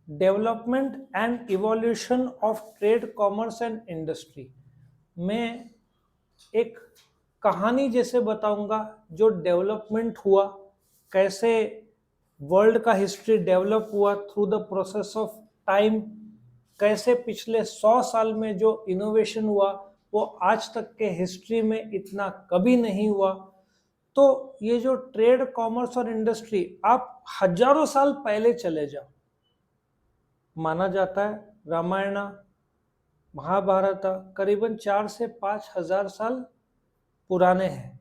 Development and evolution of trade, commerce and industry. मैं एक कहानी जैसे बताऊंगा जो डेवलपमेंट हुआ, कैसे वर्ल्ड का हिस्ट्री डेवलप हुआ through the process of time, कैसे पिछले 100 साल में जो इनोवेशन हुआ वो आज तक के हिस्ट्री में इतना कभी नहीं हुआ। तो ये जो ट्रेड, कॉमर्स और इंडस्ट्री, आप हजारों साल पहले चले जाओ, माना जाता है रामायण महाभारत करीबन 4 से 5 हजार साल पुराने हैं।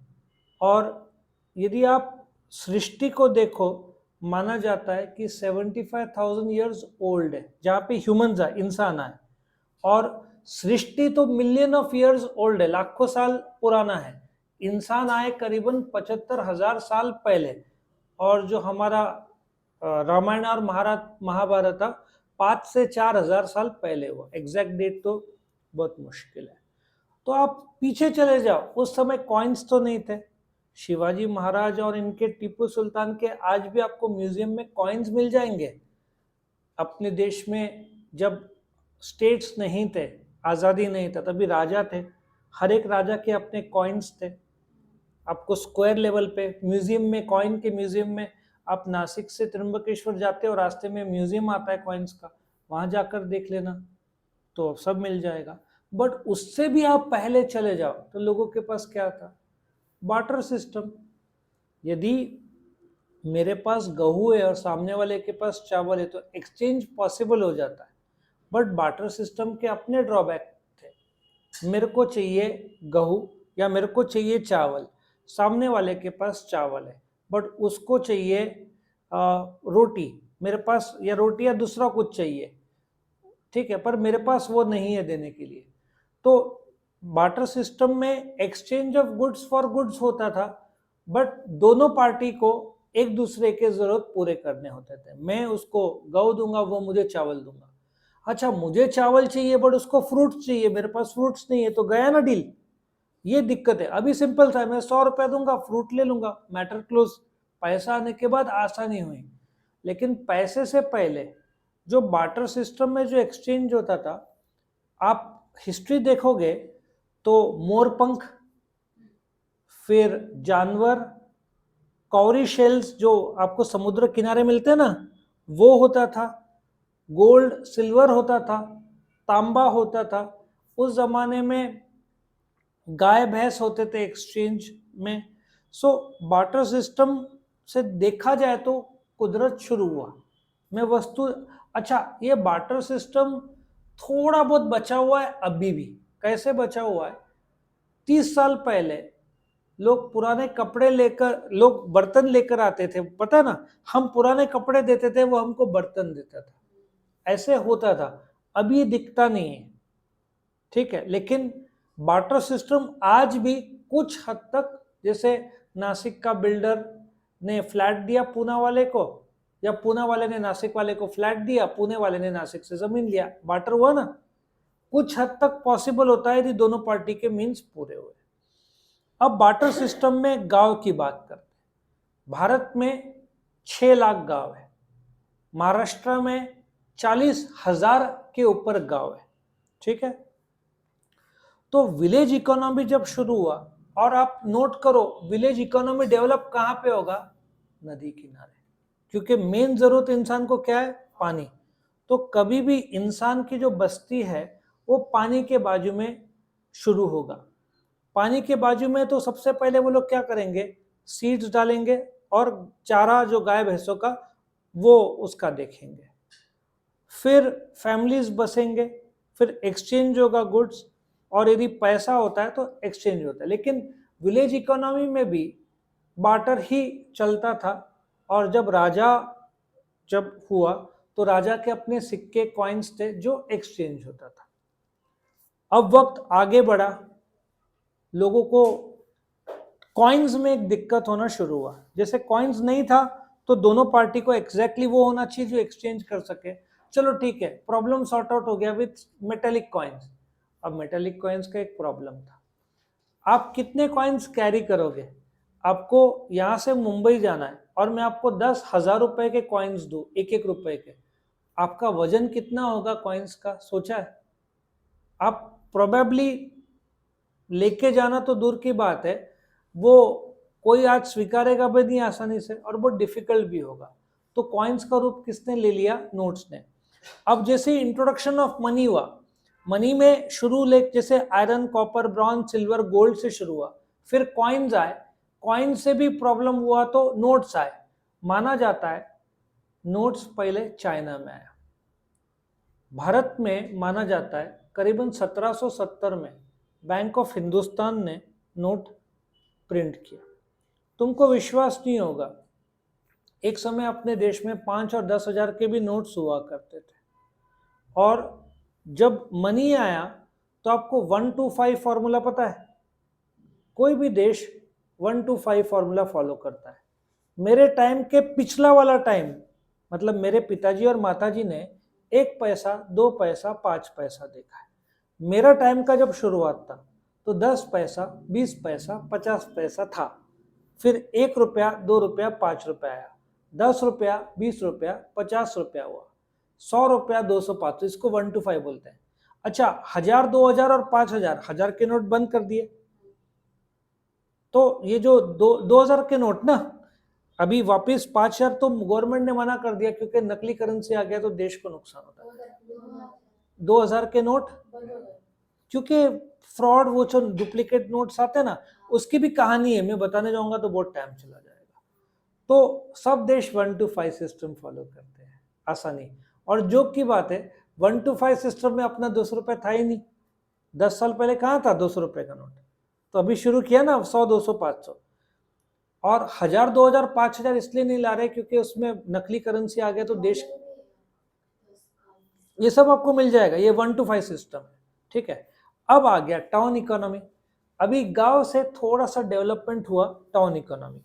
और यदि आप सृष्टि को देखो, माना जाता है कि 75,000 ईयर्स ओल्ड है, जहाँ पे ह्यूमंस आए, इंसान आए। और सृष्टि तो मिलियन ऑफ ईयर्स ओल्ड है, लाखों साल पुराना है। इंसान आए करीबन 75,000 साल पहले। और जो हमारा रामायण और महाभारत 5 से 4 हजार साल पहले हुआ। एग्जैक्ट डेट तो बहुत मुश्किल है। तो आप पीछे चले जाओ, उस समय कॉइन्स तो नहीं थे। शिवाजी महाराज और इनके टीपू सुल्तान के आज भी आपको म्यूजियम में कॉइन्स मिल जाएंगे। अपने देश में जब स्टेट्स नहीं थे, आज़ादी नहीं था, तभी राजा थे। हर एक राजा के अपने कॉइन्स थे। आपको स्क्वायर लेवल पे म्यूजियम में, कॉइन के म्यूजियम में, आप नासिक से त्र्यंबकेश्वर जाते हो, रास्ते में म्यूजियम आता है कॉइन्स का, वहां जाकर देख लेना, तो सब मिल जाएगा। बट उससे भी आप पहले चले जाओ तो लोगों के पास क्या था? Barter system. यदि मेरे पास गेहूं है और सामने वाले के पास चावल है तो एक्सचेंज पॉसिबल हो जाता है। बट बार्टर सिस्टम के अपने ड्रॉबैक थे। मेरे को चाहिए गेहूं या मेरे को चाहिए चावल, सामने वाले के पास चावल है बट उसको चाहिए रोटी, मेरे पास या रोटी या दूसरा कुछ चाहिए, ठीक है, पर मेरे पास वो नहीं है देने के लिए। तो बार्टर सिस्टम में exchange of goods for goods होता था, बट दोनों पार्टी को एक दूसरे के जरूरत पूरे करने होते थे। मैं उसको गेहूं दूंगा, वो मुझे चावल दूंगा। अच्छा, मुझे चावल चाहिए बट उसको फ्रूट्स चाहिए, मेरे पास फ्रूट्स नहीं है, तो गया ना डील। ये दिक्कत है। अभी सिंपल था, मैं 100 रुपया दूंगा, फ्रूट ले लूंगा, मैटर क्लोज। पैसा आने के बाद आसानी हुई। लेकिन पैसे से पहले जो बार्टर सिस्टम में जो एक्सचेंज होता था, आप हिस्ट्री देखोगे तो मोरपंख, फिर जानवर, कौरी शेल्स जो आपको समुद्र किनारे मिलते हैं ना, वो होता था। गोल्ड सिल्वर होता था, तांबा होता था। उस जमाने में गाय भैंस होते थे एक्सचेंज में। सो बार्टर सिस्टम से देखा जाए तो कुदरत शुरू हुआ। मैं वस्तु, अच्छा, ये बार्टर सिस्टम थोड़ा बहुत बचा हुआ है अभी भी। कैसे बचा हुआ है? 30 साल पहले लोग पुराने कपड़े लेकर, लोग बर्तन लेकर आते थे, पता ना, हम पुराने कपड़े देते थे, वो हमको बर्तन देता था, ऐसे होता था। अभी ये दिखता नहीं है, ठीक है। लेकिन बार्टर सिस्टम आज भी कुछ हद तक, जैसे नासिक का बिल्डर ने फ्लैट दिया पूना वाले को, या पूना वाले ने नासिक वाले को फ्लैट दिया, पुणे वाले ने नासिक से जमीन लिया, बार्टर हुआ ना। कुछ हद तक पॉसिबल होता है यदि दोनों पार्टी के मीन्स पूरे हुए। अब बार्टर सिस्टम में गांव की बात करते हैं। भारत में 6 लाख गांव है, महाराष्ट्र में 40,000 के ऊपर गांव है, ठीक है। तो विलेज इकोनॉमी जब शुरू हुआ, और आप नोट करो विलेज इकोनॉमी डेवलप कहां पे होगा? नदी किनारे, क्योंकि मेन जरूरत इंसान को क्या है? पानी। तो कभी भी इंसान की जो बस्ती है वो पानी के बाजू में शुरू होगा। पानी के बाजू में तो सबसे पहले वो लोग क्या करेंगे? सीड्स डालेंगे और चारा जो गाय भैंसों का वो उसका देखेंगे। फिर फैमिलीज बसेंगे, फिर एक्सचेंज होगा गुड्स, और यदि पैसा होता है तो एक्सचेंज होता है। लेकिन विलेज इकोनॉमी में भी बार्टर ही चलता था। और जब राजा जब हुआ तो राजा के अपने सिक्के, कॉइन्स थे जो एक्सचेंज होता था। अब वक्त आगे बढ़ा, लोगों को कॉइन्स में एक दिक्कत होना शुरू हुआ। जैसे कॉइन्स नहीं था तो दोनों पार्टी को एग्जैक्टली वो होना चाहिए जो एक्सचेंज कर सके। चलो ठीक है, प्रॉब्लम सॉर्ट आउट हो गया विथ मेटेलिक कॉइन्स। अब मेटेलिक कॉइन्स का एक प्रॉब्लम था, आप कितने कॉइन्स कैरी करोगे? आपको यहां से मुंबई जाना है और मैं आपको 10,000 रुपए के कॉइन्स दूं, एक एक रुपए के, आपका वजन कितना होगा कॉइन्स का, सोचा है? आप प्रोबेबली लेके जाना तो दूर की बात है, वो कोई आज स्वीकारेगा भी नहीं आसानी से, और बहुत डिफिकल्ट भी होगा। तो कॉइन्स का रूप किसने ले लिया? नोट्स ने। अब जैसे इंट्रोडक्शन ऑफ मनी हुआ, मनी में शुरू ले जैसे iron, copper, bronze, silver, gold से शुरू हुआ, फिर कॉइन्स आए, कॉइन से भी प्रॉब्लम हुआ तो नोट्स आए। माना जाता है नोट्स पहले चाइना में आया। भारत में माना जाता है करीबन 1770 में बैंक ऑफ हिंदुस्तान ने नोट प्रिंट किया। तुमको विश्वास नहीं होगा, एक समय अपने देश में 5 और 10,000 के भी नोट्स हुआ करते थे, और जब मनी आया तो आपको 1 to 5 फॉर्मूला पता है? कोई भी देश 1 to 5 फॉर्मूला फॉलो करता है। मेरे टाइम के पिछला वाला टाइम, मतलब मेरे पिताजी और माताजी ने 1 पैसा, 2 पैसा, 5 पैसा देखा है। मेरा टाइम का जब शुरुआत था तो 10 पैसा, 20 पैसा, 50 पैसा था, फिर 1 रुपया, 2 रुपया, 5 रुपया आया, 10 रुपया, 20 रुपया, 50 रुपया हुआ, 100 रुपया, 200, 500, इसको 1 to 5 बोलते हैं। अच्छा, 1000, 2000 और 5000, 1000 के नोट बंद कर दिए, तो ये जो 2000 के नोट ना, अभी वापस 5000 तो गवर्नमेंट ने मना कर दिया क्योंकि नकली करेंसी आ गया तो देश को नुकसान होता है। 2000 के नोट, क्योंकि फ्रॉड, वो जो डुप्लीकेट नोट्स आते हैं ना, उसकी भी कहानी है, मैं बताने जाऊंगा तो बहुत टाइम चला जाएगा। तो सब देश 1 to 5 सिस्टम फॉलो करते हैं, आसानी। और जोक की बात है, 1 to 5 सिस्टम में अपना 200 रुपये था ही नहीं। 10 साल पहले कहाँ था 200 रुपये का नोट? तो अभी शुरू किया ना 100, 200, 500, और 1000, 2000, 5000 इसलिए नहीं ला रहे क्योंकि उसमें नकली करेंसी आ गया तो देश, ये सब आपको मिल जाएगा, ये 1 to 5 सिस्टम है, ठीक है। अब आ गया टाउन इकोनॉमी। अभी गांव से थोड़ा सा डेवलपमेंट हुआ टाउन इकोनॉमी।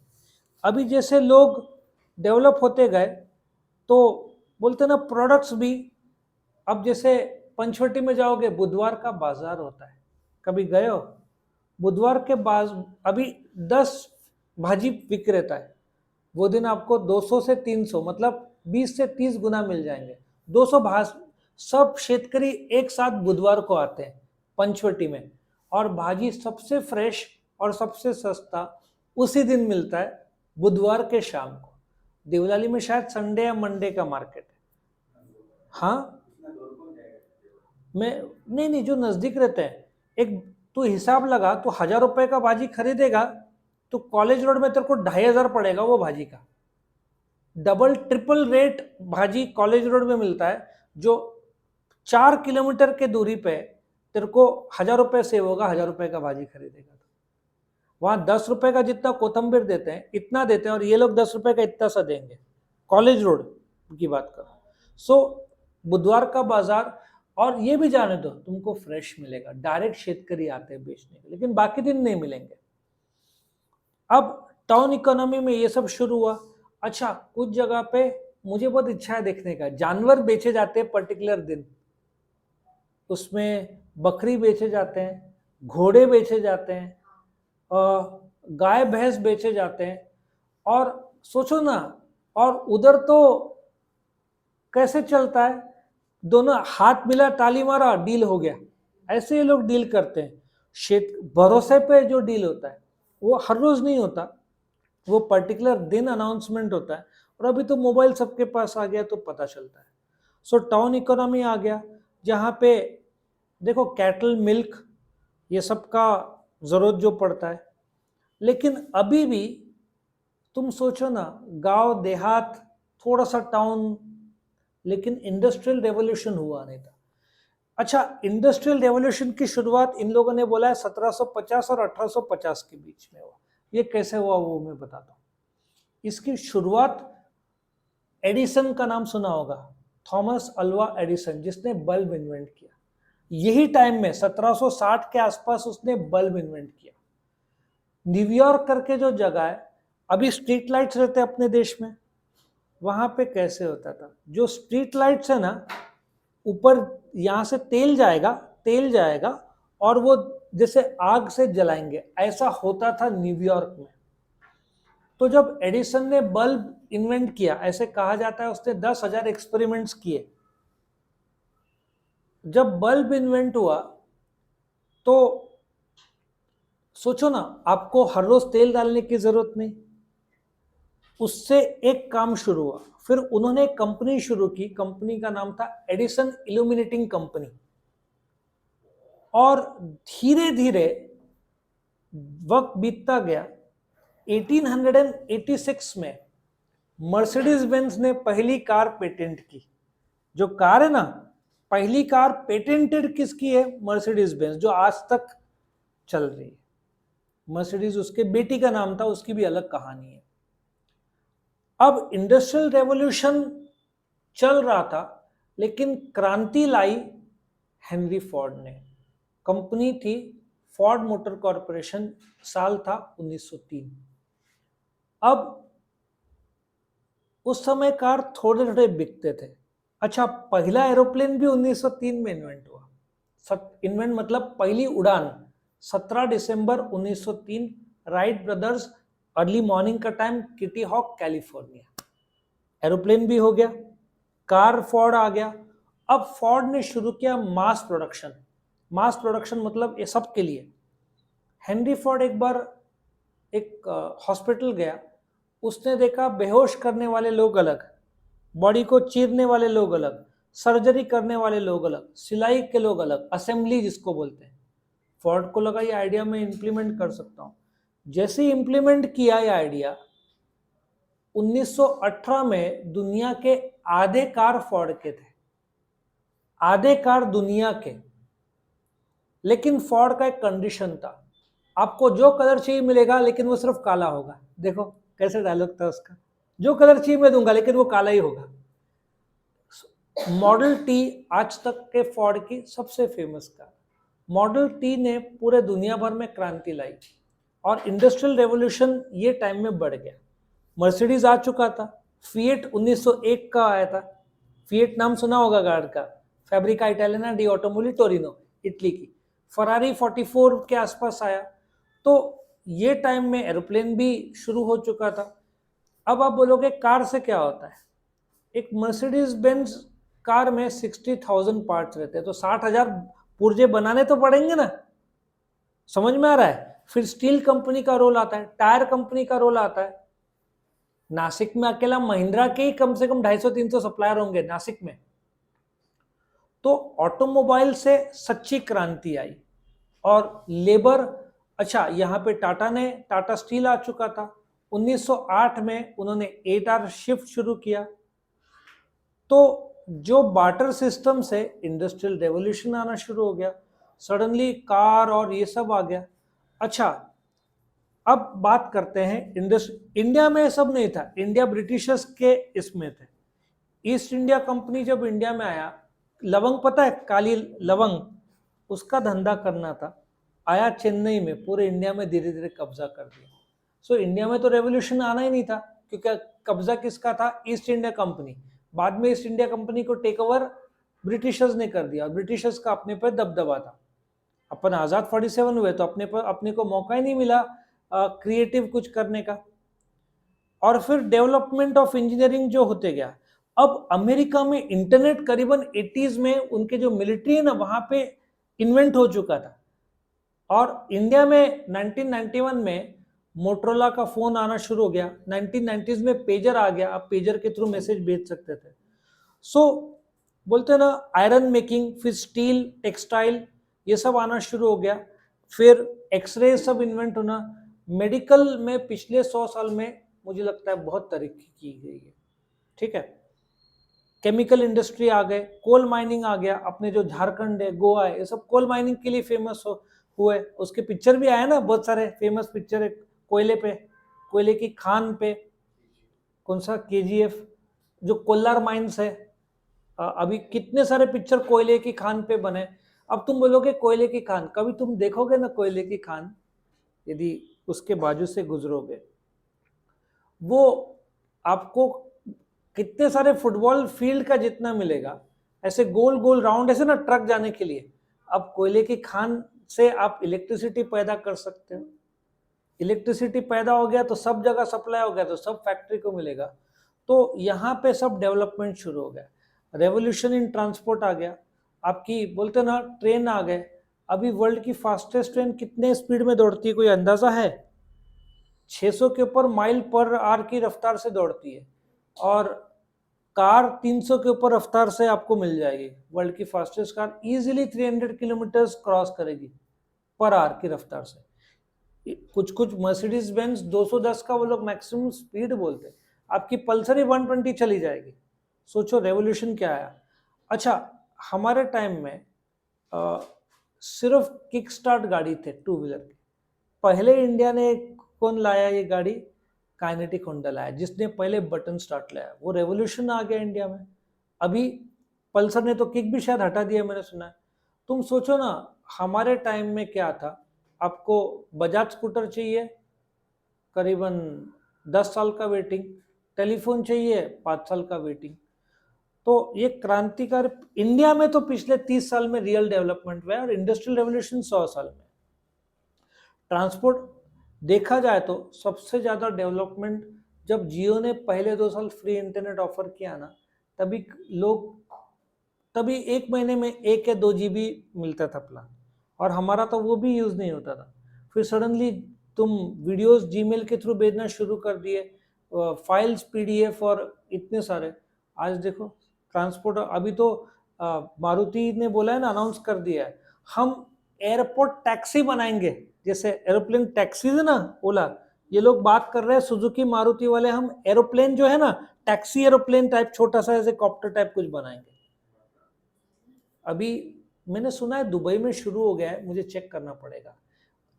अभी जैसे लोग डेवलप होते गए तो बोलते ना प्रोडक्ट्स भी, अब जैसे पंचवटी में जाओगे, बुधवार का बाजार होता है, कभी गए हो? बुधवार के बाद अभी 10 भाजी विक्रेता है, वो दिन आपको 200 से 300, मतलब 20 से 30 गुना मिल जाएंगे। 200 भाज, सब शेतकरी एक साथ बुधवार को आते हैं पंचवटी में, और भाजी सबसे फ्रेश और सबसे सस्ता उसी दिन मिलता है, बुधवार के शाम को। देवलाली में शायद संडे या मंडे का मार्केट है। हाँ, मैं नहीं, जो नजदीक रहते हैं, एक तू हिसाब लगा, तो 1000 रुपए का भाजी खरीदेगा तो कॉलेज रोड में तेरे को 2500 पड़ेगा वो भाजी का। डबल ट्रिपल रेट भाजी कॉलेज रोड में मिलता है, जो 4 किलोमीटर के दूरी पे तेरे को 1000 रुपए सेव होगा, 1000 रुपए का भाजी खरीदेगा। वहां 10 रुपए का जितना कोथंबीर देते हैं इतना देते हैं, और ये लोग 10 रुपए का इतना सा देंगे। कॉलेज रोड की बात करो। सो बुधवार का बाजार, और ये भी जाने दो तुमको फ्रेश मिलेगा, डायरेक्ट शेतकरी आते हैं बेचने के, लेकिन बाकी दिन नहीं मिलेंगे। अब टाउन इकोनॉमी में ये सब शुरू हुआ। अच्छा, कुछ जगह पे मुझे बहुत इच्छा है देखने का, जानवर बेचे जाते हैं पर्टिकुलर दिन, उसमें बकरी बेचे जाते हैं, घोड़े बेचे जाते हैं, गाय भैंस बेचे जाते हैं। और सोचो ना, और उधर तो कैसे चलता है, दोनों हाथ मिला, ताली मारा, डील हो गया। ऐसे ये लोग डील करते हैं। भरोसे पे जो डील होता है वो हर रोज नहीं होता, वो पर्टिकुलर दिन अनाउंसमेंट होता है। और अभी तो मोबाइल सबके पास आ गया तो पता चलता है। सो टाउन इकोनॉमी आ गया, जहाँ पे देखो कैटल, मिल्क, ये सब का जरूरत जो पड़ता है। लेकिन अभी भी तुम सोचो ना, गांव देहात, थोड़ा सा टाउन, लेकिन इंडस्ट्रियल रेवोल्यूशन हुआ नहीं था। अच्छा, इंडस्ट्रियल रेवोल्यूशन की शुरुआत इन लोगों ने बोला है 1750 और 1850 के बीच में हुआ। ये कैसे हुआ वो मैं बताता हूँ। इसकी शुरुआत एडिसन का नाम सुना होगा, थॉमस अल्वा एडिसन, जिसने बल्ब इन्वेंट किया। यही टाइम में 1760 के आसपास उसने बल्ब इन्वेंट किया। न्यूयॉर्क करके जो जगह है, अभी स्ट्रीट लाइट्स रहते हैं अपने देश में, वहां पे कैसे होता था, जो स्ट्रीट लाइट्स है ना, ऊपर यहाँ से तेल जाएगा और वो जैसे आग से जलाएंगे, ऐसा होता था न्यूयॉर्क में। तो जब एडिसन ने बल्ब इन्वेंट किया, ऐसे कहा जाता है उसने 10,000 एक्सपेरिमेंट्स किए जब बल्ब इन्वेंट हुआ तो सोचो ना, आपको हर रोज तेल डालने की जरूरत नहीं। उससे एक काम शुरू हुआ, फिर उन्होंने एक कंपनी शुरू की, कंपनी का नाम था एडिसन इल्यूमिनेटिंग कंपनी। और धीरे धीरे वक्त बीतता गया। 1886 में मर्सिडीज बेंज ने पहली कार पेटेंट की। जो कार है ना, पहली कार पेटेंटेड किसकी है? मर्सिडीज बेंज, जो आज तक चल रही है। मर्सिडीज उसके बेटी का नाम था, उसकी भी अलग कहानी है। अब इंडस्ट्रियल रेवोल्यूशन चल रहा था, लेकिन क्रांति लाई हेनरी फोर्ड ने। कंपनी थी फोर्ड मोटर कॉर्पोरेशन, साल था 1903। अब उस समय कार थोड़े थोड़े बिकते थे। अच्छा, पहला एरोप्लेन भी 1903 में इन्वेंट हुआ। इन्वेंट मतलब पहली उड़ान 17 दिसंबर 1903, राइट ब्रदर्स, अर्ली मॉर्निंग का time, Kitty Hawk, California. Aeroplane भी हो गया, कार फोर्ड आ गया। अब फोर्ड ने शुरू किया मास प्रोडक्शन। मास प्रोडक्शन मतलब ये सब के लिए। हेनरी फोर्ड एक बार एक हॉस्पिटल गया, उसने देखा बेहोश करने वाले लोग अलग, बॉडी को चीरने वाले लोग अलग, सर्जरी करने वाले लोग अलग, सिलाई के लोग अलग, असेंबली जिसको बोलते हैं। फोर्ड को लगा ये आइडिया मैं इंप्लीमेंट कर सकता हूँ। जैसे ही इंप्लीमेंट किया ये आइडिया, 1918 में दुनिया के आधे कार फोर्ड के थे, आधे कार दुनिया के। लेकिन फोर्ड का एक कंडीशन था, आपको जो कलर चाहिए मिलेगा, लेकिन वो सिर्फ काला होगा। देखो कैसे डायलॉग था उसका, जो कलर चाहिए मैं दूंगा, लेकिन वो काला ही होगा। मॉडल टी आज तक के फोर्ड की सबसे फेमस कार। मॉडल टी ने पूरे दुनिया भर में क्रांति लाई और इंडस्ट्रियल रेवोल्यूशन ये टाइम में बढ़ गया। मर्सिडीज आ चुका था, फिएट 1901 का आया था। फिएट नाम सुना होगा कार का, फैब्रिका इटालियना डी ऑटोमोली टोरिनो, इटली की। फरारी 44 के आसपास आया। तो ये टाइम में एरोप्लेन भी शुरू हो चुका था। अब आप बोलोगे कार से क्या होता है? एक मर्सिडीज बेंज कार में 60,000 पार्ट्स रहते हैं, तो 60,000 पुर्जे बनाने तो पड़ेंगे ना। समझ में आ रहा है? फिर स्टील कंपनी का रोल आता है, टायर कंपनी का रोल आता है। नासिक में अकेला महिंद्रा के ही कम से कम 250-300 सप्लायर होंगे नासिक में। तो ऑटोमोबाइल से सच्ची क्रांति आई और लेबर। अच्छा, यहाँ पे टाटा स्टील आ चुका था। 1908 में उन्होंने 8 आवर शिफ्ट शुरू किया। तो जो बार्टर सिस्टम से इंडस्ट्रियल रेवोल्यूशन आना शुरू हो गया, सडनली कार और ये सब आ गया। अच्छा, अब बात करते हैं इंडिया में सब नहीं था, इंडिया ब्रिटिशर्स के इसमें थे। ईस्ट इंडिया कंपनी जब इंडिया में आया, लवंग पता है, काली लवंग, उसका धंधा करना था, आया चेन्नई में, पूरे इंडिया में धीरे धीरे कब्जा कर दिया। सो इंडिया में तो रेवोल्यूशन आना ही नहीं था, क्योंकि कब्जा किसका था? East India company. बाद में ईस्ट इंडिया कंपनी को टेक ओवर ब्रिटिशर्स ने कर दिया। ब्रिटिशर्स का अपने पर दबदबा था। अपन आजाद 47 हुए तो अपने को मौका ही नहीं मिला क्रिएटिव कुछ करने का। और फिर डेवलपमेंट ऑफ इंजीनियरिंग जो होते गया। अब अमेरिका में इंटरनेट करीबन 80s में, उनके जो मिलिट्री है ना, वहां पे इन्वेंट हो चुका था। और इंडिया में 1991 में मोटरोला का फोन आना शुरू हो गया। 1990s में पेजर आ गया, आप पेजर के थ्रू मैसेज भेज सकते थे। सो बोलते हैं ना, आयरन मेकिंग, फिर स्टील, टेक्सटाइल, ये सब आना शुरू हो गया। फिर एक्सरे सब इन्वेंट होना। मेडिकल में पिछले 100 साल में मुझे लगता है बहुत तरक्की की गई है। ठीक है, केमिकल इंडस्ट्री आ गए, कोल माइनिंग आ गया। अपने जो झारखंड है, गोवा है, ये सब कोल माइनिंग के लिए फेमस हुए। उसके पिक्चर भी आए ना, बहुत सारे फेमस पिक्चर है कोयले पे, कोयले की खान पे। कौन सा? KGF, जो कोल्लार माइंस है। अभी कितने सारे पिक्चर कोयले की खान पे बने। अब तुम बोलोगे कोयले की खान, कभी तुम देखोगे ना कोयले की खान, यदि उसके बाजू से गुजरोगे, वो आपको कितने सारे फुटबॉल फील्ड का जितना मिलेगा, ऐसे गोल गोल राउंड, ऐसे ना ट्रक जाने के लिए। अब कोयले की खान से आप इलेक्ट्रिसिटी पैदा कर सकते हो। इलेक्ट्रिसिटी पैदा हो गया तो सब जगह सप्लाई हो गया, तो सब फैक्ट्री को मिलेगा। तो यहाँ पे सब डेवलपमेंट शुरू हो गया। रेवोल्यूशन इन ट्रांसपोर्ट आ गया। आपकी बोलते ना ट्रेन आ गए, अभी वर्ल्ड की फास्टेस्ट ट्रेन कितने स्पीड में दौड़ती है, कोई अंदाजा है? 600 के ऊपर माइल पर आवर की रफ्तार से दौड़ती है, और कार 300 के ऊपर रफ्तार से आपको मिल जाएगी। वर्ल्ड की fastest car easily 300 kilometre cross करेगी पर आवर की रफ्तार से। कुछ कुछ मर्सिडीज बेंज 210 का वो लोग मैक्सिमम स्पीड बोलते हैं, आपकी पल्सर ही 120 चली जाएगी। सोचो रेवोल्यूशन क्या आया। अच्छा, हमारे टाइम में सिर्फ किक स्टार्ट गाड़ी थे टू व्हीलर की। पहले इंडिया ने कौन लाया ये गाड़ी? काइनेटिक होंडा लाया, जिसने पहले बटन स्टार्ट लाया। वो रेवोल्यूशन आ गया इंडिया में। अभी पल्सर ने तो किक भी शायद हटा दिया, मैंने सुना है। तुम सोचो ना, हमारे टाइम में क्या था, आपको बजाज स्कूटर चाहिए, करीबन 10 साल का वेटिंग, टेलीफोन चाहिए 5 साल का वेटिंग। तो ये क्रांतिकारी इंडिया में तो पिछले 30 साल में रियल डेवलपमेंट हुआ है, और इंडस्ट्रियल रेवोल्यूशन 100 साल में। ट्रांसपोर्ट देखा जाए तो सबसे ज़्यादा डेवलपमेंट जब जियो ने पहले 2 साल फ्री इंटरनेट ऑफर किया ना, तभी 1 महीने में 1 या 2 GB मिलता था प्लान, और हमारा तो वो भी यूज़ नहीं होता था। फिर सडनली तुम वीडियोस जीमेल के थ्रू भेजना शुरू कर दिए, फाइल्स PDF और इतने सारे। आज देखो ट्रांसपोर्ट, अभी तो मारुति ने बोला है ना, अनाउंस कर दिया है, हम एयरपोर्ट टैक्सी बनाएंगे। जैसे एरोप्लेन टैक्सी है ना, ओला, ये लोग बात कर रहे हैं सुजुकी मारुति वाले, हम एरोप्लेन जो है ना, टैक्सी एरोप्लेन टाइप, छोटा सा ऐसे कॉप्टर टाइप कुछ बनाएंगे। अभी मैंने सुना है दुबई में शुरू हो गया है, मुझे चेक करना पड़ेगा।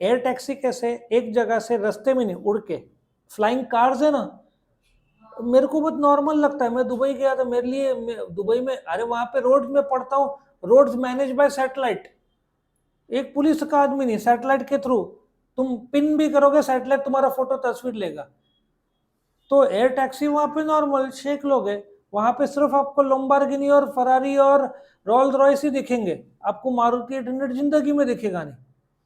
एयर टैक्सी कैसे, एक जगह से रास्ते में नहीं, उड़ के। फ्लाइंग कार्स है ना, मेरे को बहुत नॉर्मल लगता है। मैं दुबई गया था, मेरे लिए दुबई में, अरे वहां पे रोड में पढ़ता हूँ, रोड्स मैनेज बाय सैटेलाइट। एक पुलिस का आदमी नहीं, सैटेलाइट के थ्रू तुम पिन भी करोगे, सैटेलाइट तुम्हारा फोटो तस्वीर लेगा। तो एयर टैक्सी वहां पे नॉर्मल शेख लोग है, वहां पे सिर्फ आपको लंबोर्गिनी और फरारी और रोल्स रॉयस ही दिखेंगे, आपको मारुति 800 जिंदगी में दिखेगा नहीं,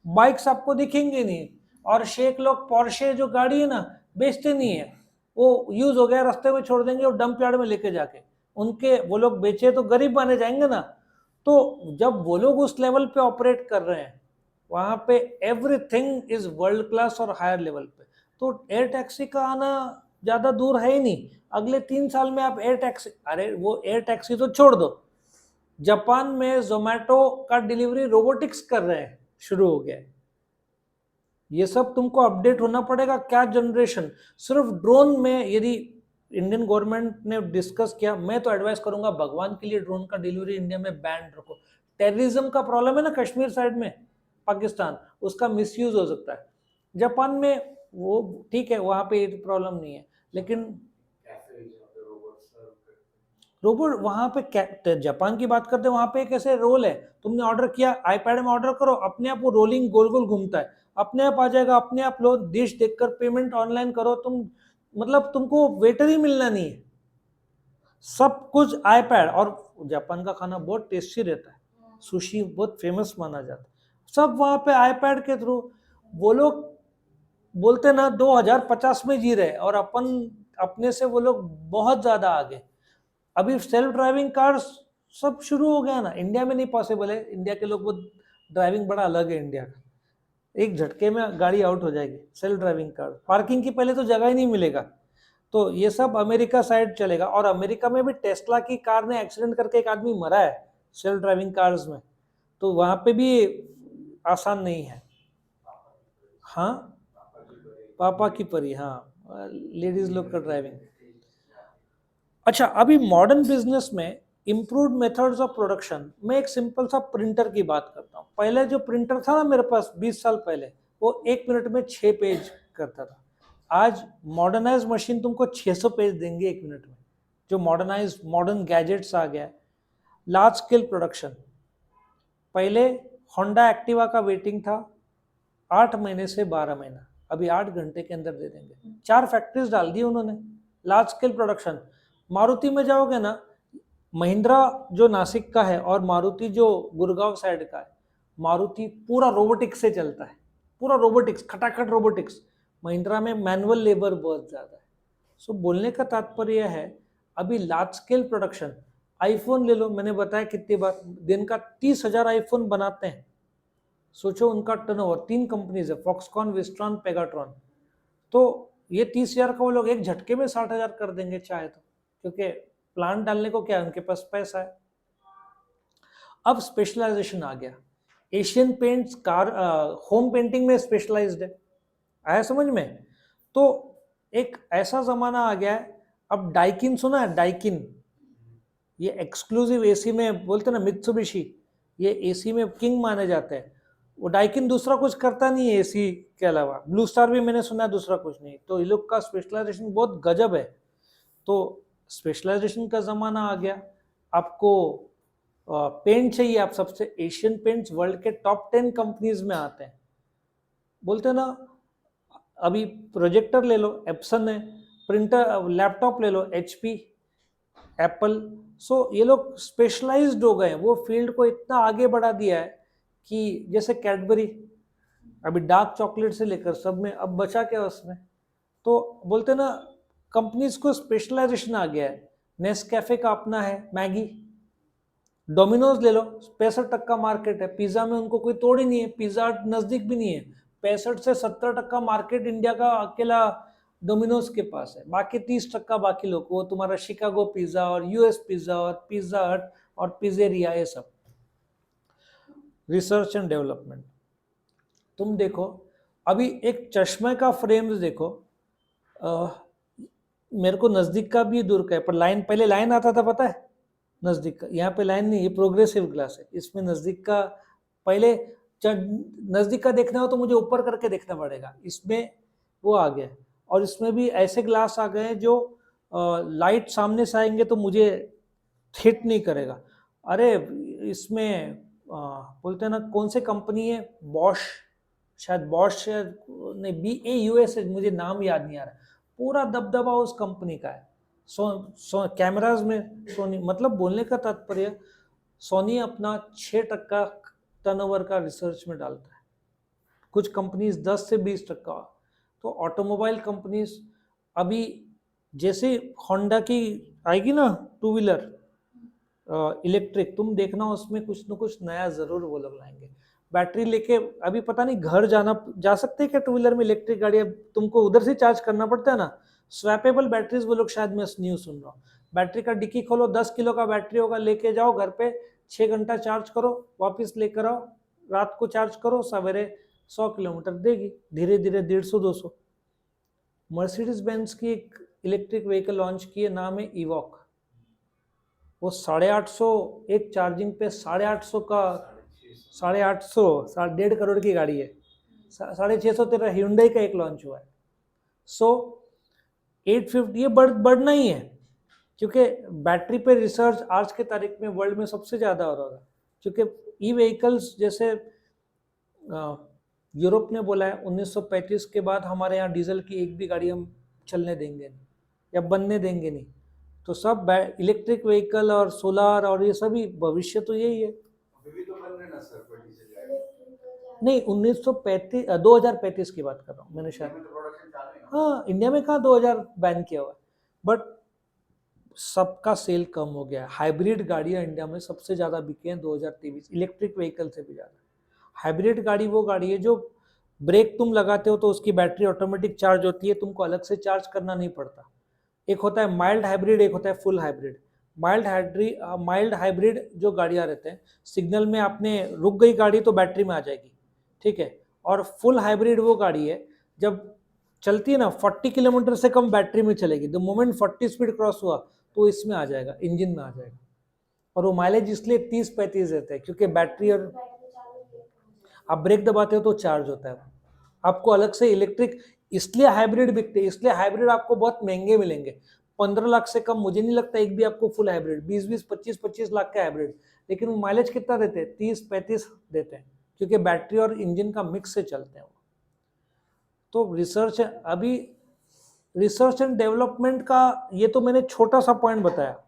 बाइक्स आपको दिखेंगे नहीं। और शेख लोग पोर्शे जो गाड़ी है ना, बेचते नहीं है, वो यूज हो गया रास्ते में छोड़ देंगे और डंप यार्ड में लेके जाके, उनके वो लोग बेचे तो गरीब माने जाएंगे ना। तो जब वो लोग उस लेवल पे ऑपरेट कर रहे हैं, वहां पे एवरीथिंग इज वर्ल्ड क्लास और हायर लेवल पे, तो एयर टैक्सी का आना ज्यादा दूर है ही नहीं। अगले 3 साल में आप एयर टैक्सी, अरे वो एयर टैक्सी तो छोड़ दो, जापान में जोमेटो का डिलीवरी रोबोटिक्स कर रहे हैं, शुरू हो गया है। ये सब तुमको अपडेट होना पड़ेगा। क्या जनरेशन, सिर्फ ड्रोन में यदि इंडियन गवर्नमेंट ने डिस्कस किया, मैं तो एडवाइस करूंगा भगवान के लिए ड्रोन का डिलीवरी इंडिया में बैन रखो। टेररिज्म का प्रॉब्लम है ना कश्मीर साइड में, पाकिस्तान, उसका मिसयूज हो सकता है। जापान में वो ठीक है, वहां पे प्रॉब्लम नहीं है, लेकिन रोबोट वहां पे, जापान की बात करते हैं, वहां पे एक ऐसे रोल है, तुमने ऑर्डर किया, आईपैड में ऑर्डर करो, अपने आप वो रोलिंग गोल गोल घूमता है, अपने आप आ जाएगा, अपने आप लो डिश देखकर पेमेंट ऑनलाइन करो तुम, मतलब तुमको वेटर ही मिलना नहीं है, सब कुछ आईपैड। और जापान का खाना बहुत टेस्टी रहता है, सुशी बहुत फेमस माना जाता है, सब वहां पे आईपैड के थ्रू। वो लोग बोलते ना 2050 में जी रहे, और अपन अपने से वो लोग बहुत ज्यादा आगे। अभी सेल्फ ड्राइविंग कार्स सब शुरू हो गया ना, इंडिया में नहीं पॉसिबल है, इंडिया के लोग, वो ड्राइविंग बड़ा अलग है इंडिया का, एक झटके में गाड़ी आउट हो जाएगी। सेल्फ ड्राइविंग कार, पार्किंग की पहले तो जगह ही नहीं मिलेगा। तो ये सब अमेरिका साइड चलेगा, और अमेरिका में भी टेस्ला की कार ने एक्सीडेंट करके एक आदमी मरा है सेल्फ ड्राइविंग कार्स में, तो वहां पे भी आसान नहीं है। हाँ, पापा की परी, हाँ, लेडीज लोग का ड्राइविंग। अच्छा, अभी मॉडर्न बिजनेस में इम्प्रूव्ड मेथड्स ऑफ प्रोडक्शन, मैं एक सिंपल सा प्रिंटर की बात करता हूँ। पहले जो प्रिंटर था ना मेरे पास 20 साल पहले, वो 1 मिनट में 6 पेज करता था। आज मॉडर्नाइज मशीन तुमको 600 पेज देंगे 1 मिनट में, जो मॉडर्नाइज मॉडर्न गैजेट्स आ गया। लार्ज स्केल प्रोडक्शन, पहले होंडा एक्टिवा का वेटिंग था 8 महीने से 12 महीना, अभी 8 घंटे के अंदर दे देंगे। 4 फैक्ट्रीज डाल दी उन्होंने, लार्ज स्केल प्रोडक्शन। मारुति में जाओगे ना, महिंद्रा जो नासिक का है और मारुति जो गुड़गांव साइड का है, मारुति पूरा रोबोटिक्स से चलता है, पूरा रोबोटिक्स, खटाखट रोबोटिक्स। महिंद्रा में मैनुअल लेबर बहुत ज़्यादा है। सो बोलने का तात्पर्य है, अभी लार्ज स्केल प्रोडक्शन, आईफोन ले लो, मैंने बताया कितनी बार, दिन का 30,000 आईफोन बनाते हैं। सोचो उनका टर्नओवर, 3 कंपनीज है, फॉक्सकॉन, विस्ट्रॉन, पेगाट्रॉन। तो ये 30,000 का वो लोग एक झटके में 60,000 कर देंगे चाहे तो, क्योंकि प्लांट डालने को क्या है, उनके पास पैसा है। अब स्पेशलाइजेशन आ गया, Asian paints car home painting में स्पेशलाइज्ड है, आया समझ में। तो एक ऐसा जमाना आ गया है, अब डाइकिन सुना है, डाइकिन, ये एक्सक्लूसिव एसी में बोलते ना, मित्सुबिशी, ये एसी में किंग माने जाते हैं। वो डाइकिन दूसरा कुछ करता नहीं है एसी के अलावा, ब्लू स्टार भी मैंने सुना है, दूसरा कुछ नहीं। तो ये लोग का स्पेशलाइजेशन बहुत गजब है। तो स्पेशलाइजेशन का जमाना आ गया। आपको पेंट चाहिए, आप सबसे, एशियन पेंट्स वर्ल्ड के टॉप 10 कंपनीज में आते हैं। बोलते हैं ना, अभी प्रोजेक्टर ले लो, एप्सन है, प्रिंटर, लैपटॉप ले लो, एचपी, एप्पल। सो ये लोग स्पेशलाइज्ड हो गए हैं, वो फील्ड को इतना आगे बढ़ा दिया है कि जैसे कैडबरी, अभी डार्क चॉकलेट से लेकर सब में, अब बचा क्या उसमें। तो बोलते ना, कंपनीज को स्पेशलाइजेशन आ गया है। नेस्कैफे का अपना है, मैगी, डोमिनोज ले लो, 65 तक का मार्केट है, पिज्जा में उनको कोई तोड़ ही नहीं है, पिज्जा नजदीक भी नहीं है। 65 से 70 तक का मार्केट इंडिया का अकेला डोमिनोज के पास है, बाकी 30 तक का बाकी लोग, वो तुम्हारा शिकागो पिज्जा और यूएस पिज्जा और पिज्जा हट और पिज्जेरिया, ये सब। रिसर्च एंड डेवलपमेंट, तुम देखो अभी एक चश्मे का फ्रेम देखो, मेरे को नजदीक का भी दूर का है, पर लाइन, पहले लाइन आता था पता है, नजदीक का, यहाँ पे लाइन नहीं, ये प्रोग्रेसिव ग्लास है, इसमें नजदीक का, पहले नजदीक का देखना हो तो मुझे ऊपर करके देखना पड़ेगा, इसमें वो आ गया। और इसमें भी ऐसे ग्लास आ गए हैं जो लाइट सामने से आएंगे तो मुझे हिट नहीं करेगा। अरे इसमें बोलते हैं ना, कौन से कंपनी है, बॉश, शायद बॉश, नहीं, BAUS है, मुझे नाम याद नहीं आ रहा, पूरा दबदबा उस कंपनी का है। कैमराज में सोनी, मतलब बोलने का तात्पर्य, सोनी अपना 6% टर्नओवर का रिसर्च में डालता है, कुछ कंपनीज 10 से 20%। तो ऑटोमोबाइल कंपनीज अभी, जैसे होंडा की आएगी ना टू व्हीलर इलेक्ट्रिक, तुम देखना उसमें कुछ न कुछ नया जरूर वो लोग लाएंगे। बैटरी लेके अभी पता नहीं घर जा सकते हैं क्या टू व्हीलर में, इलेक्ट्रिक गाड़ियां, तुमको उधर से चार्ज करना पड़ता है ना, स्वैपेबल बैटरीज वो लोग, शायद मैं न्यूज सुन रहा हूँ। बैटरी का डिक्की खोलो, 10 किलो का बैटरी होगा, लेके जाओ घर पे, 6 घंटा चार्ज करो, वापस लेकर आओ, रात को चार्ज करो, सवेरे 100 किलोमीटर देगी, धीरे धीरे 150-200। मर्सिडीज बेंज की एक इलेक्ट्रिक व्हीकल लॉन्च की है, नाम है इवॉक, वो 850, एक चार्जिंग पे 850 का, 850, 1.5 करोड़ की गाड़ी है, 650 तेरा hyundai का एक लॉन्च हुआ है। सो 850, ये बढ़ना ही है, क्योंकि बैटरी पे रिसर्च आज के तारीख में वर्ल्ड में सबसे ज़्यादा हो रहा है, क्योंकि ई व्हीकल्स, जैसे यूरोप ने बोला है 1935 के बाद हमारे यहाँ डीजल की एक भी गाड़ी हम चलने देंगे नहीं, या बनने देंगे नहीं। तो सब इलेक्ट्रिक व्हीकल और सोलर और ये सभी, भविष्य तो यही है। अभी तो बन रहे ना सर, कोई डीजल गाड़ी नहीं, 1935, 2035 की बात कर रहा हूँ मैंने शायद, में तो प्रोडक्शन चालू है। हाँ, इंडिया में कहाँ 2000 बैन किया हुआ है, बट सबका सेल कम हो गया है। हाइब्रिड गाड़ियाँ इंडिया में सबसे ज़्यादा बिके हैं 2023, इलेक्ट्रिक व्हीकल से भी ज़्यादा। हाइब्रिड गाड़ी वो गाड़ी है जो ब्रेक तुम लगाते हो तो उसकी बैटरी ऑटोमेटिक चार्ज होती है, तुमको अलग से चार्ज करना नहीं पड़ता। एक होता है माइल्ड हाइब्रिड, एक होता है फुल हाइब्रिड। माइल्ड हाइब्रिड जो गाड़ियाँ रहते हैं, सिग्नल में आपने रुक गई गाड़ी तो बैटरी में आ जाएगी, ठीक है। और फुल हाइब्रिड वो गाड़ी है जब चलती है ना 40 किलोमीटर से कम बैटरी में चलेगी, द मोमेंट 40 स्पीड क्रॉस हुआ तो इसमें आ जाएगा, इंजन में आ जाएगा। और वो माइलेज इसलिए 30-35 देता है क्योंकि बैटरी, और आप ब्रेक दबाते हो तो चार्ज होता है। आपको अलग से इलेक्ट्रिक, इसलिए हाइब्रिड बिकते हैं, इसलिए हाइब्रिड आपको बहुत महंगे मिलेंगे। 15 लाख से कम मुझे नहीं लगता एक भी आपको फुल हाइब्रिड, 20-20, 25-25 लाख का हाइब्रिड, लेकिन वो माइलेज कितना देते हैं, 30-35 देते हैं, क्योंकि बैटरी और इंजन का मिक्स से चलते हैं वो। तो रिसर्च एंड डेवलपमेंट का ये तो मैंने छोटा सा पॉइंट बताया।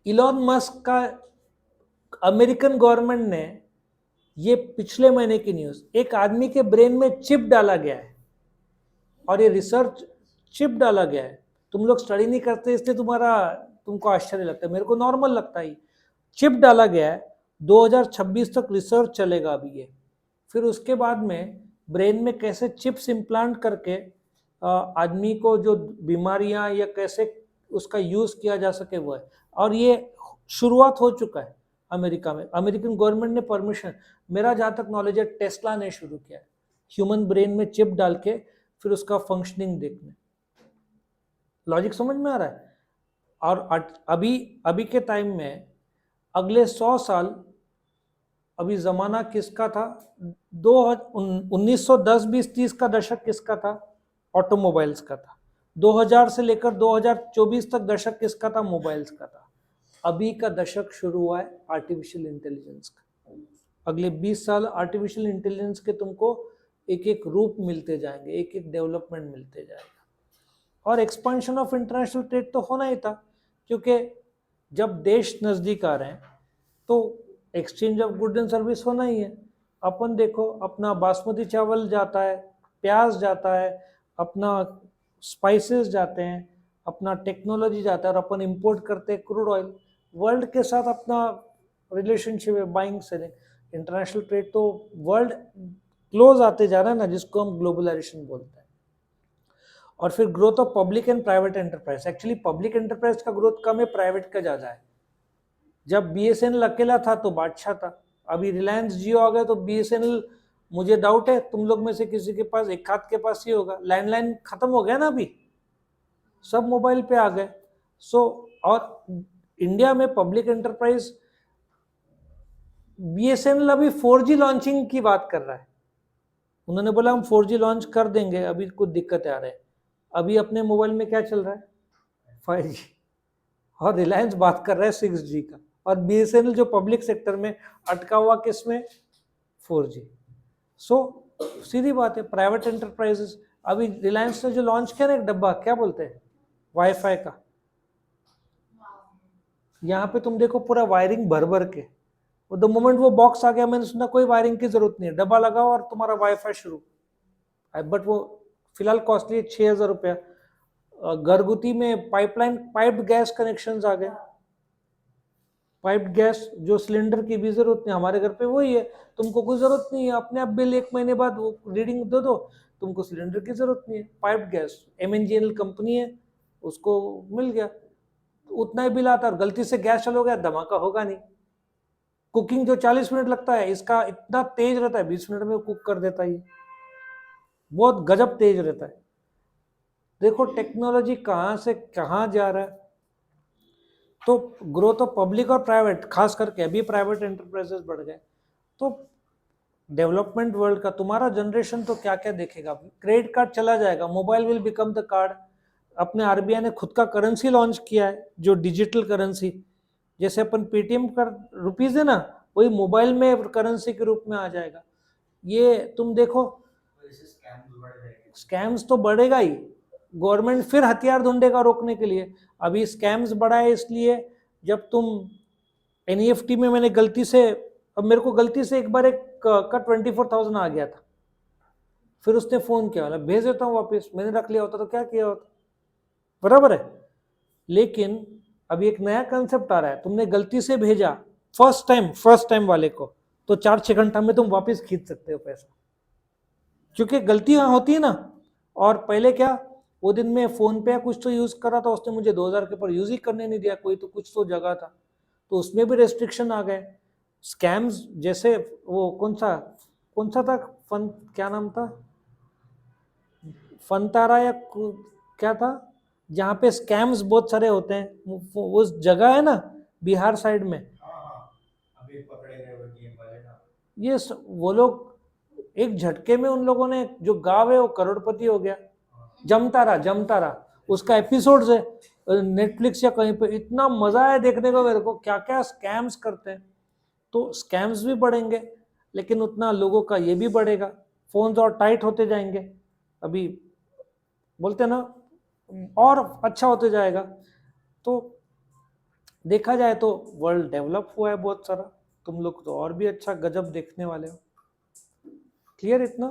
इलॉन मस्क का, अमेरिकन गवर्नमेंट ने, ये पिछले महीने की न्यूज, एक आदमी के ब्रेन में चिप डाला गया है, और ये रिसर्च चिप डाला गया है। तुम लोग स्टडी नहीं करते इसलिए तुम्हारा तुमको आश्चर्य लगता है, मेरे को नॉर्मल लगता है। चिप डाला गया है, 2026 तक रिसर्च चलेगा अभी ये। फिर उसके बाद में ब्रेन में कैसे चिप्स इम्प्लांट करके आदमी को जो बीमारियां या कैसे उसका यूज किया जा सके वो है। और ये शुरुआत हो चुका है अमेरिका में, अमेरिकन गवर्नमेंट ने परमिशन, मेरा जहाँ तक नॉलेज है टेस्ला ने शुरू किया है, ह्यूमन ब्रेन में चिप डाल के फिर उसका फंक्शनिंग देखने। लॉजिक समझ में आ रहा है? और अभी अभी के टाइम में अगले 100 साल, अभी जमाना किसका था, 1910-20-30 का दशक किसका था, ऑटोमोबाइल्स का था। 2000 से लेकर 2024 तक दशक किसका था, मोबाइल्स का था। अभी का दशक शुरू हुआ है आर्टिफिशियल इंटेलिजेंस का। अगले 20 साल आर्टिफिशियल इंटेलिजेंस के तुमको एक एक रूप मिलते जाएंगे, एक एक डेवलपमेंट मिलते जाएगा। और एक्सपेंशन ऑफ इंटरनेशनल ट्रेड तो होना ही था, क्योंकि जब देश नज़दीक आ रहे हैं तो exchange of good and service होना ही है। अपन देखो, अपना बासमती चावल जाता है, प्याज जाता है, अपना स्पाइसेस जाते हैं, अपना टेक्नोलॉजी जाता है, और अपन इंपोर्ट करते हैं क्रूड ऑयल। वर्ल्ड के साथ अपना रिलेशनशिप है, बाइंग सेलिंग। इंटरनेशनल ट्रेड तो वर्ल्ड क्लोज आते जा रहा है ना, जिसको हम ग्लोबलाइजेशन बोलते हैं। और फिर growth of public and private enterprise. Actually public enterprise का ग्रोथ कम है, प्राइवेट का ज़्यादा है। जब BSNL अकेला था तो बादशाह था, अभी रिलायंस जियो आ गया तो BSNL, मुझे डाउट है तुम लोग में से किसी के पास, एक हाथ के पास ही होगा। लैंडलाइन खत्म हो गया ना, अभी सब मोबाइल पे आ गए। और इंडिया में पब्लिक एंटरप्राइज, BSNL अभी 4G लॉन्चिंग की बात कर रहा है। उन्होंने बोला हम 4G लॉन्च कर देंगे, अभी कुछ दिक्कतें आ रहे हैं। अभी अपने मोबाइल में क्या चल रहा है, 5G। और रिलायंस बात कर रहा है 6G का, और BSNL जो पब्लिक सेक्टर में अटका हुआ किसमें, 4G। सीधी बात है, प्राइवेट एंटरप्राइजेस। अभी रिलायंस ने जो लॉन्च किया ना एक डब्बा, क्या बोलते हैं, वाईफाई का। यहाँ पे तुम देखो पूरा वायरिंग भर भर के, द मोमेंट वो बॉक्स आ गया, मैंने सुना कोई वायरिंग की जरूरत नहीं है, डब्बा लगाओ और तुम्हारा वाईफाई शुरू। बट वो फिलहाल कॉस्टली 6,000 रुपया। घरगुती में पाइपलाइन, पाइप्ड गैस कनेक्शंस आ गए। पाइप्ड गैस जो सिलेंडर की भी जरूरत नहीं, हमारे घर पे वही है, तुमको कोई जरूरत नहीं है, अपने आप बिल 1 महीने बाद वो रीडिंग दे दो, तुमको सिलेंडर की जरूरत नहीं है। पाइप्ड गैस MNGNL कंपनी है, उसको मिल गया, उतना ही बिल आता है, और गलती से गैस चलो गया, धमाका होगा नहीं। कुकिंग जो 40 मिनट लगता है, इसका इतना तेज रहता है, 20 मिनट में कुक कर देता है, बहुत गजब तेज रहता है। देखो टेक्नोलॉजी कहाँ से कहाँ जा रहा है। तो ग्रोथ ऑफ पब्लिक और प्राइवेट, खास करके अभी प्राइवेट एंटरप्राइजेस बढ़ गए, तो डेवलपमेंट वर्ल्ड का तुम्हारा जनरेशन तो क्या क्या देखेगा। क्रेडिट कार्ड चला जाएगा, mobile will become the card. अपने RBI ने खुद का करेंसी लॉन्च किया है, जो डिजिटल करेंसी, जैसे अपन पेटीएम का रुपीज है ना, वही मोबाइल में करेंसी के रूप में आ जाएगा। ये तुम देखो, स्कैम्स तो बढ़ेगा ही, गवर्नमेंट फिर हथियार ढूंढेगा रोकने के लिए। अभी स्कैम्स बढ़ा है इसलिए, जब तुम NEFT में, मैंने गलती से, अब मेरे को गलती से एक बार एक का 24,000 आ गया था, फिर उसने फोन किया, बोला भेज देता हूँ वापस, मैंने रख लिया होता तो क्या किया होता, बराबर है। लेकिन अभी एक नया कंसेप्ट आ रहा है, तुमने गलती से भेजा फर्स्ट टाइम वाले को, तो 4-6 घंटा में तुम वापस खींच सकते हो पैसा, क्योंकि गलतियां होती है ना। और पहले क्या, वो दिन में फोन पे कुछ तो यूज कर रहा था, उसने मुझे 2,000 के ऊपर यूज ही करने नहीं दिया, कोई तो कुछ तो जगह था, तो उसमें भी रेस्ट्रिक्शन आ गए। स्कैम्स जैसे वो कौन सा था, क्या नाम था, फनतारा या क्या था, जहाँ पे स्कैम्स बहुत सारे होते हैं, वो जगह है ना बिहार साइड में। अभी पकड़े गए वो गेम वाले ना, ये वो लोग एक झटके में, उन लोगों ने, जो गांव है वो करोड़पति हो गया। जमतारा उसका एपिसोड्स है नेटफ्लिक्स या कहीं पे, इतना मजा है देखने को मेरे को, क्या क्या स्कैम्स करते हैं। तो स्कैम्स भी बढ़ेंगे, लेकिन उतना लोगों का ये भी बढ़ेगा, फोन्स और टाइट होते जाएंगे, अभी बोलते ना, और अच्छा होते जाएगा। तो देखा जाए तो वर्ल्ड डेवलप हुआ है बहुत सारा, तुम लोग तो और भी अच्छा गजब देखने वाले हो। क्लियर इतना?